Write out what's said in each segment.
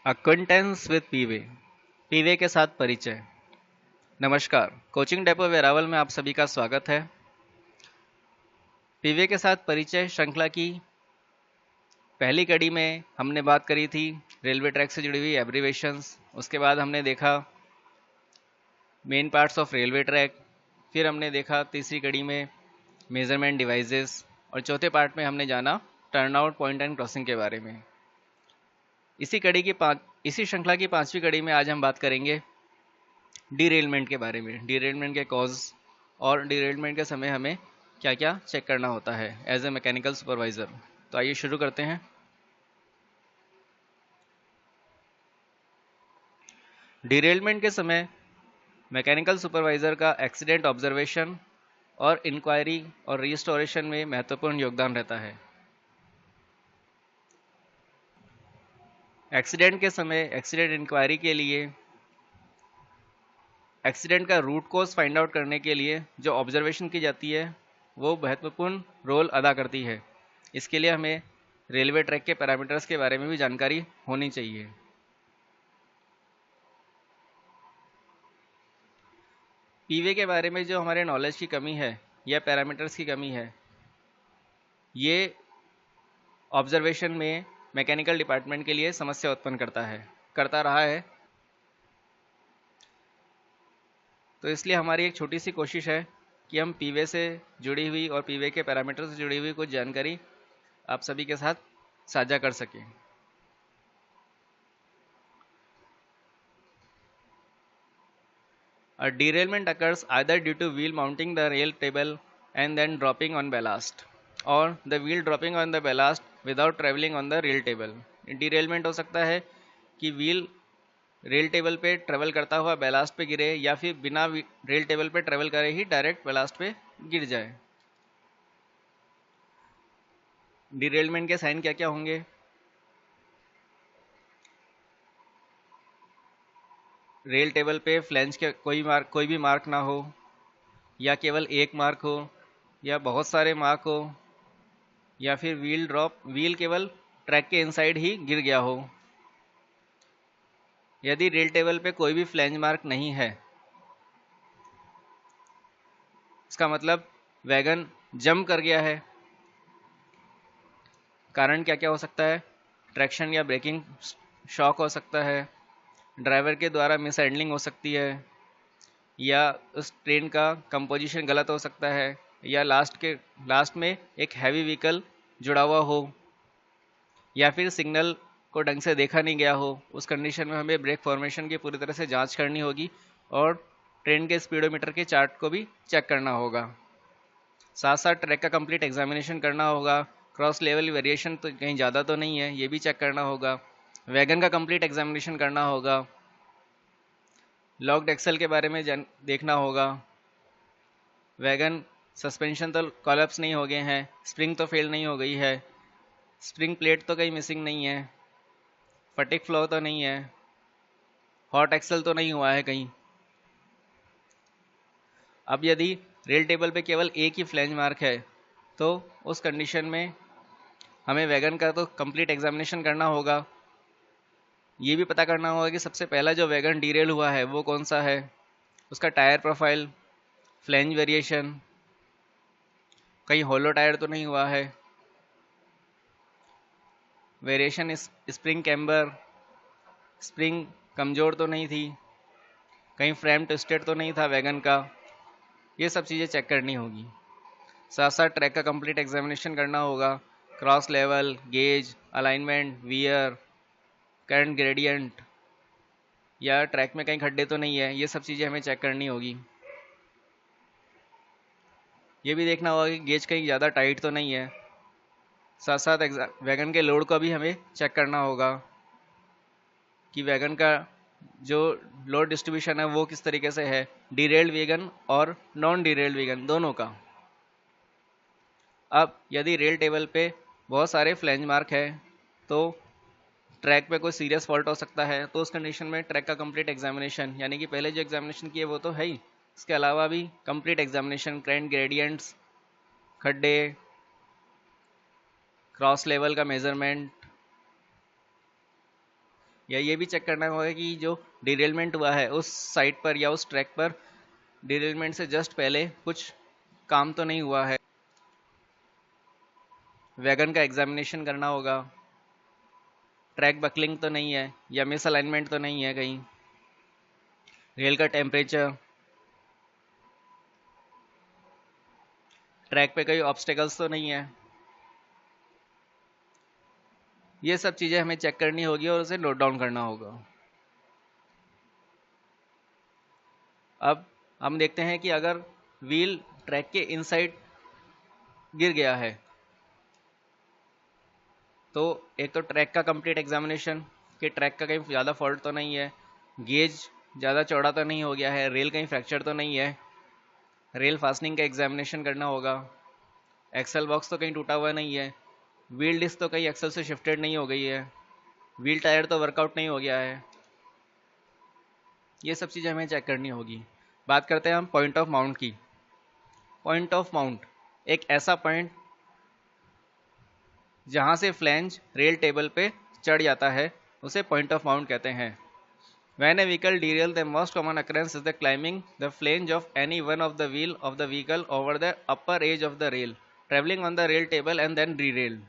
अक्विंटेंस with पीवे। पीवे के साथ परिचय। नमस्कार, कोचिंग डेपो वेरावल में आप सभी का स्वागत है। पीवे के साथ परिचय श्रृंखला की पहली कड़ी में हमने बात करी थी रेलवे ट्रैक से जुड़ी हुई एब्रीवेशंस। उसके बाद हमने देखा main parts of railway track. फिर हमने देखा तीसरी कड़ी में मेजरमेंट डिवाइसेस। और चौथे पार्ट में हमने जाना टर्नआउट पॉइंट एंड क्रॉसिंग के बारे में। इसी श्रृंखला की पांचवी कड़ी में आज हम बात करेंगे डीरेलमेंट के बारे में, डीरेलमेंट के कॉज और डीरेलमेंट के समय हमें क्या क्या चेक करना होता है एज ए मैकेनिकल सुपरवाइजर। तो आइए शुरू करते हैं। डीरेलमेंट के समय मैकेनिकल सुपरवाइजर का एक्सीडेंट ऑब्जर्वेशन और इंक्वायरी और रिस्टोरेशन में महत्वपूर्ण योगदान रहता है। एक्सीडेंट के समय एक्सीडेंट इंक्वायरी के लिए एक्सीडेंट का रूट कॉज फाइंड आउट करने के लिए जो ऑब्जर्वेशन की जाती है वो महत्वपूर्ण रोल अदा करती है। इसके लिए हमें रेलवे ट्रैक के पैरामीटर्स के बारे में भी जानकारी होनी चाहिए। पीवे के बारे में जो हमारे नॉलेज की कमी है या पैरामीटर्स की कमी है, ये ऑब्जर्वेशन में मैकेनिकल डिपार्टमेंट के लिए समस्या उत्पन्न करता रहा है। तो इसलिए हमारी एक छोटी सी कोशिश है कि हम पीवे से जुड़ी हुई और पीवे के पैरामीटर से जुड़ी हुई कुछ जानकारी आप सभी के साथ साझा कर सकें। A derailment occurs either due to wheel mounting the rail table and then dropping on ballast, or the wheel dropping on the ballast without traveling on the rail table. Derailment हो सकता है कि व्हील रेल टेबल पे travel करता हुआ ballast पे गिरे या फिर बिना रेल टेबल पे ट्रेवल करे ही डायरेक्ट बैलास्ट पे गिर जाए। डिरेलमेंट के साइन क्या क्या होंगे? रेल टेबल पे फ्लैंज के कोई भी मार्क ना हो, या केवल एक मार्क हो, या बहुत सारे मार्क हो, या फिर व्हील केवल ट्रैक के इनसाइड ही गिर गया हो। यदि रेल टेबल पे कोई भी फ्लैंज मार्क नहीं है, इसका मतलब वैगन जंप कर गया है। कारण क्या क्या हो सकता है? ट्रैक्शन या ब्रेकिंग शॉक हो सकता है, ड्राइवर के द्वारा मिस हैंडलिंग हो सकती है, या उस ट्रेन का कंपोजिशन गलत हो सकता है, या लास्ट में एक हैवी व्हीकल जुड़ा हुआ हो, या फिर सिग्नल को ढंग से देखा नहीं गया हो। उस कंडीशन में हमें ब्रेक फॉर्मेशन की पूरी तरह से जांच करनी होगी और ट्रेन के स्पीडोमीटर के चार्ट को भी चेक करना होगा। साथ साथ ट्रैक का कंप्लीट एग्जामिनेशन करना होगा। क्रॉस लेवल वेरिएशन तो कहीं ज़्यादा तो नहीं है, ये भी चेक करना होगा। वैगन का कंप्लीट एग्जामिनेशन करना होगा। लॉक्ड एक्सल के बारे में देखना होगा। वैगन सस्पेंशन तो कॉलैप्स नहीं हो गए हैं, स्प्रिंग तो फेल नहीं हो गई है, स्प्रिंग प्लेट तो कहीं मिसिंग नहीं है, फटिक फ्लो तो नहीं है, हॉट एक्सल तो नहीं हुआ है कहीं। अब यदि रेल टेबल पे केवल एक ही फ्लैंज मार्क है तो उस कंडीशन में हमें वैगन का तो कंप्लीट एग्जामिनेशन करना होगा। ये भी पता करना होगा कि सबसे पहला जो वैगन डीरेल हुआ है वो कौन सा है, उसका टायर प्रोफाइल, फ्लैंज वेरिएशन, कहीं होलो टायर तो नहीं हुआ है, वेरिएशन स्प्रिंग कैम्बर, स्प्रिंग कमज़ोर तो नहीं थी, कहीं फ्रेम ट्विस्टेड तो नहीं था वैगन का। ये सब चीज़ें चेक करनी होगी। साथ साथ ट्रैक का कंप्लीट एग्जामिनेशन करना होगा। Cross level, gauge, alignment, wear, current gradient, या ट्रैक में कहीं खड्डे तो नहीं है, ये सब चीज़ें हमें चेक करनी होगी। ये भी देखना होगा कि गेज कहीं ज़्यादा टाइट तो नहीं है। साथ साथ वैगन के लोड को भी हमें चेक करना होगा कि वैगन का जो लोड डिस्ट्रीब्यूशन है वो किस तरीके से है, डीरेल्ड वैगन और नॉन डीरेल्ड वैगन दोनों का। अब यदि रेल टेबल पे बहुत सारे फ्लैंज मार्क है तो ट्रैक पे कोई सीरियस फॉल्ट हो सकता है। तो उस कंडीशन में ट्रैक का कंप्लीट एग्जामिनेशन, यानी कि पहले जो एग्जामिनेशन किए वो तो है ही, इसके अलावा भी कंप्लीट एग्जामिनेशन, करंट ग्रेडियंट्स, खड्डे, क्रॉस लेवल का मेजरमेंट, या ये भी चेक करना होगा कि जो डिरेलमेंट हुआ है उस साइड पर या उस ट्रैक पर डिरेलमेंट से जस्ट पहले कुछ काम तो नहीं हुआ है। वैगन का एग्जामिनेशन करना होगा, ट्रैक बकलिंग तो नहीं है या मिस अलाइनमेंट तो नहीं है कहीं, रेल का टेम्परेचर, ट्रैक पे कोई ऑब्स्टेकल्स तो नहीं है। ये सब चीज़ें हमें चेक करनी होगी और उसे नोट डाउन करना होगा। अब हम देखते हैं कि अगर व्हील ट्रैक के इनसाइड गिर गया है तो एक तो ट्रैक का कंप्लीट एग्जामिनेशन कि ट्रैक का कहीं ज़्यादा फॉल्ट तो नहीं है, गेज ज़्यादा चौड़ा तो नहीं हो गया है, रेल कहीं फ्रैक्चर तो नहीं है, रेल फास्टनिंग का एग्जामिनेशन करना होगा, एक्सल बॉक्स तो कहीं टूटा हुआ नहीं है, व्हील डिस्क तो कहीं एक्सल से शिफ्टेड नहीं हो गई है, व्हील टायर तो वर्कआउट नहीं हो गया है। ये सब चीज़ें हमें चेक करनी होगी। बात करते हैं हम पॉइंट ऑफ माउंट की। पॉइंट ऑफ माउंट एक ऐसा पॉइंट जहाँ से फ्लैंज रेल टेबल पे चढ़ जाता है उसे पॉइंट ऑफ माउंट कहते हैं। When a vehicle derails, the most common occurrence is the climbing the flange of any one of the wheel of the vehicle over the upper edge of the rail, traveling on the rail table and then derailed.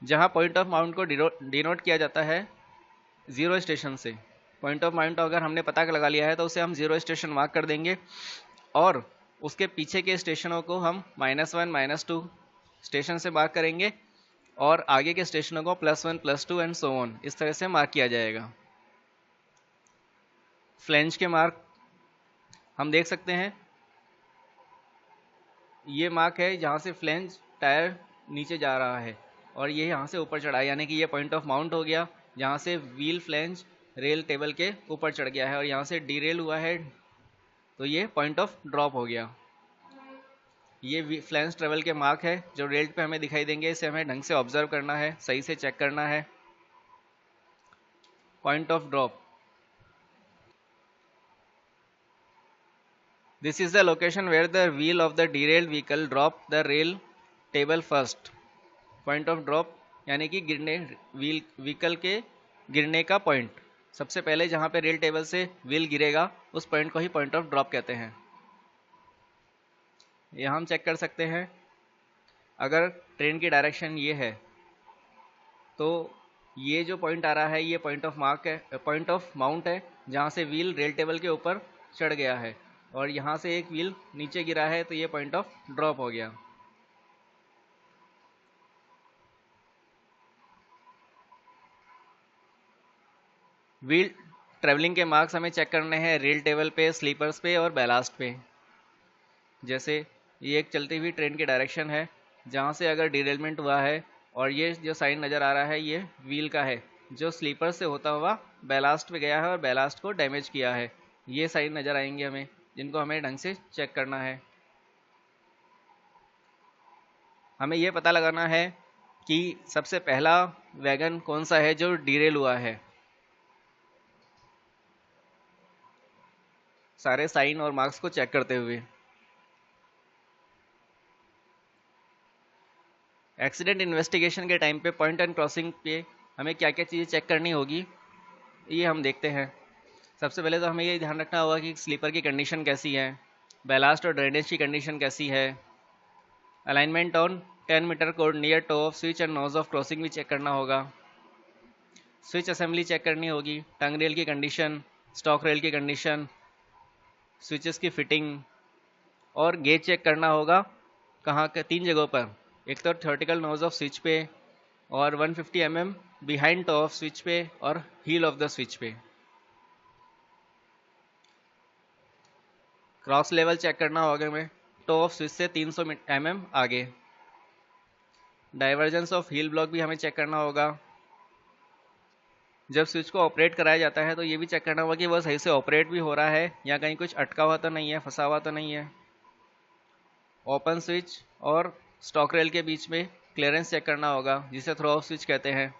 जहाँ point of mount को denote किया जाता है zero station से। Point of mount अगर हमने पता लगा लिया है तो उसे हम जीरो स्टेशन मार्क कर देंगे और उसके पीछे के स्टेशनों को हम -1 -2 स्टेशन से मार्क करेंगे और आगे के स्टेशनों को +1 +2 एंड सो ऑन इस तरह से मार्क किया जाएगा। फ्लैंज के मार्क हम देख सकते हैं, ये मार्क है जहाँ से फ्लैंज टायर नीचे जा रहा है और ये यहाँ से ऊपर चढ़ा है, यानी कि ये पॉइंट ऑफ माउंट हो गया जहाँ से व्हील फ्लैंज रेल टेबल के ऊपर चढ़ गया है और यहाँ से डीरेल हुआ है तो ये पॉइंट ऑफ ड्रॉप हो गया। ये फ्लैंज ट्रेवल के मार्क है जो रेल पे हमें दिखाई देंगे, इसे हमें ढंग से ऑब्जर्व करना है, सही से चेक करना है। Point of drop, this is the location where the wheel of the derailed vehicle drop the rail table first. Point of drop यानी कि गिरने व्हीकल के गिरने का पॉइंट, सबसे पहले जहाँ पे रेल टेबल से व्हील गिरेगा उस पॉइंट को ही पॉइंट ऑफ ड्रॉप कहते हैं। यहाँ हम चेक कर सकते हैं, अगर ट्रेन की डायरेक्शन ये है तो ये जो पॉइंट आ रहा है ये पॉइंट ऑफ मार्क है, पॉइंट ऑफ माउंट है जहाँ से व्हील रेल टेबल के ऊपर चढ़ गया है और यहाँ से एक व्हील नीचे गिरा है तो ये पॉइंट ऑफ ड्रॉप हो गया। व्हील ट्रेवलिंग के मार्क्स हमें चेक करने हैं रेल टेबल पे, स्लीपर्स पे और बैलास्ट पे। जैसे ये एक चलती हुई ट्रेन की डायरेक्शन है जहाँ से अगर डिरेलमेंट हुआ है और ये जो साइन नज़र आ रहा है ये व्हील का है जो स्लीपर से होता हुआ बैलास्ट पे गया है और बैलास्ट को डैमेज किया है। ये साइन नज़र आएंगे हमें जिनको हमें ढंग से चेक करना है। हमें यह पता लगाना है कि सबसे पहला वैगन कौन सा है जो डीरेल हुआ है। सारे साइन और मार्क्स को चेक करते हुए एक्सीडेंट इन्वेस्टिगेशन के टाइम पे पॉइंट एंड क्रॉसिंग पे हमें क्या क्या चीज़ें चेक करनी होगी ये हम देखते हैं। सबसे पहले तो हमें ये ध्यान रखना होगा कि स्लीपर की कंडीशन कैसी है, बैलास्ट और ड्रेनेज की कंडीशन कैसी है, अलाइनमेंट ऑन 10 मीटर कोड near toe of switch and nose of crossing भी चेक करना होगा, स्विच असेंबली चेक करनी होगी, टंग रेल की कंडीशन, स्टॉक रेल की कंडीशन, स्विचेस की फिटिंग और गेज चेक करना होगा। कहाँ के 3 जगहों पर, एक तो थर्टिकल नोज ऑफ स्विच पे और 150 mm behind toe of switch पे और हील ऑफ द स्विच पे। क्रॉस लेवल चेक करना होगा हमें टो ऑफ स्विच से 300 mm आगे। डाइवर्जेंस ऑफ हील ब्लॉक भी हमें चेक करना होगा। जब स्विच को ऑपरेट कराया जाता है तो ये भी चेक करना होगा कि वह सही से ऑपरेट भी हो रहा है या कहीं कुछ अटका हुआ तो नहीं है, फंसा हुआ तो नहीं है। ओपन स्विच और स्टॉक रेल के बीच में क्लियरेंस चेक करना होगा जिसे थ्रो ऑफ स्विच कहते हैं।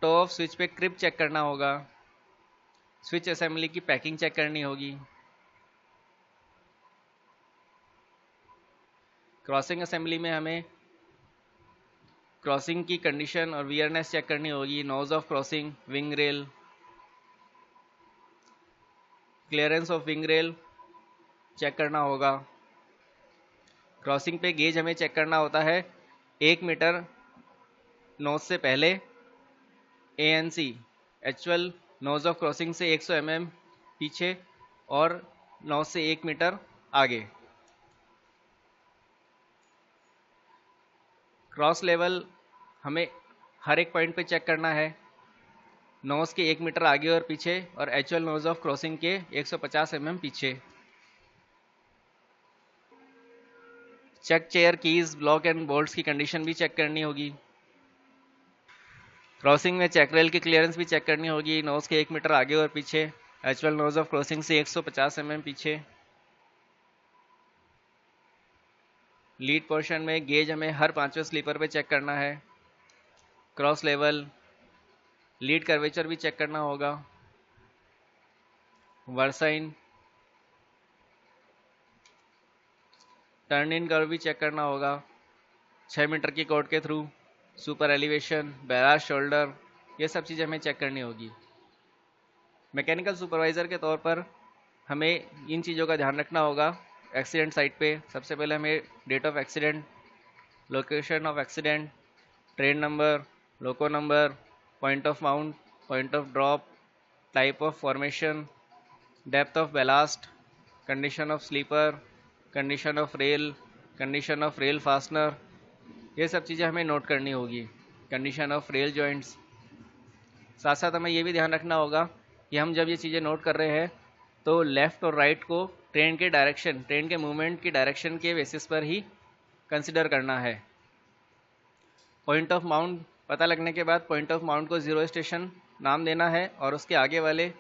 टो ऑफ स्विच पे क्रिप चेक करना होगा। स्विच असेंबली की पैकिंग चेक करनी होगी। क्रॉसिंग असेंबली में हमें क्रॉसिंग की कंडीशन और वियरनेस चेक करनी होगी, nose of crossing, wing rail, clearance of wing rail check करना होगा। क्रॉसिंग पे गेज हमें चेक करना होता है 1 मीटर नोज से पहले, ANC actual nose of crossing से 100 mm पीछे और नोज से 1 मीटर आगे। क्रॉस लेवल हमें हर एक पॉइंट पे चेक करना है, नोज के 1 मीटर आगे और पीछे और एक्चुअल नोज ऑफ क्रॉसिंग के 150 mm पीछे। Check chair keys, block and bolts की कंडीशन भी चेक करनी होगी। क्रॉसिंग में चेक रेल की क्लियरेंस भी चेक करनी होगी, नोज के 1 मीटर आगे और पीछे, एक्चुअल नोज ऑफ क्रॉसिंग से 150 mm पीछे। लीड पोर्शन में गेज हमें हर 5वें स्लीपर पे चेक करना है। क्रॉस लेवल, लीड कर्वेचर भी चेक करना होगा। वर्साइन, टर्न इन कर्व भी चेक करना होगा 6 मीटर की कॉर्ड के through. Super elevation, barrage shoulder, ये सब चीज़ें हमें चेक करनी होगी। मैकेनिकल सुपरवाइज़र के तौर पर हमें इन चीज़ों का ध्यान रखना होगा। एक्सीडेंट साइट पे सबसे पहले हमें date of accident, location of accident, train number, loco number, point of mount, point of drop, type of formation, depth of ballast, condition of sleeper, condition of rail, condition of rail fastener, ये सब चीज़ें हमें note करनी होगी। Condition of rail joints. साथ साथ हमें ये भी ध्यान रखना होगा कि हम जब ये चीज़ें नोट कर रहे हैं तो लेफ़्ट और राइट को ट्रेन के डायरेक्शन, ट्रेन के मूवमेंट की डायरेक्शन के बेसिस पर ही कंसिडर करना है। पॉइंट ऑफ माउंट पता लगने के बाद पॉइंट ऑफ माउंट को 0 स्टेशन नाम देना है और उसके आगे वाले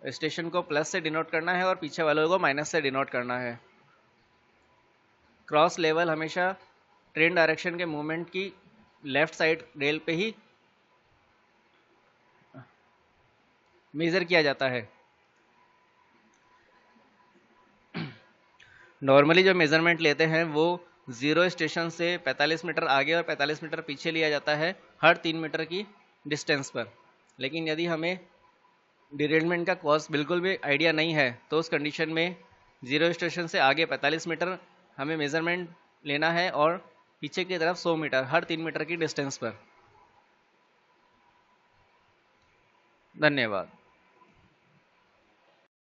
स्टेशन को प्लस से डिनोट करना है और पीछे वालों को माइनस से डिनोट करना है। क्रॉस लेवल हमेशा ट्रेन डायरेक्शन के मूवमेंट की लेफ्ट साइड रेल पे ही मेजर किया जाता है। नॉर्मली जो मेजरमेंट लेते हैं वो 0 स्टेशन से 45 मीटर आगे और 45 मीटर पीछे लिया जाता है हर 3 मीटर की डिस्टेंस पर। लेकिन यदि हमें डिरेलमेंट का कॉज बिल्कुल भी आइडिया नहीं है तो उस कंडीशन में 0 स्टेशन से आगे 45 मीटर हमें मेजरमेंट लेना है और पीछे की तरफ 100 मीटर हर 3 मीटर की डिस्टेंस पर। धन्यवाद।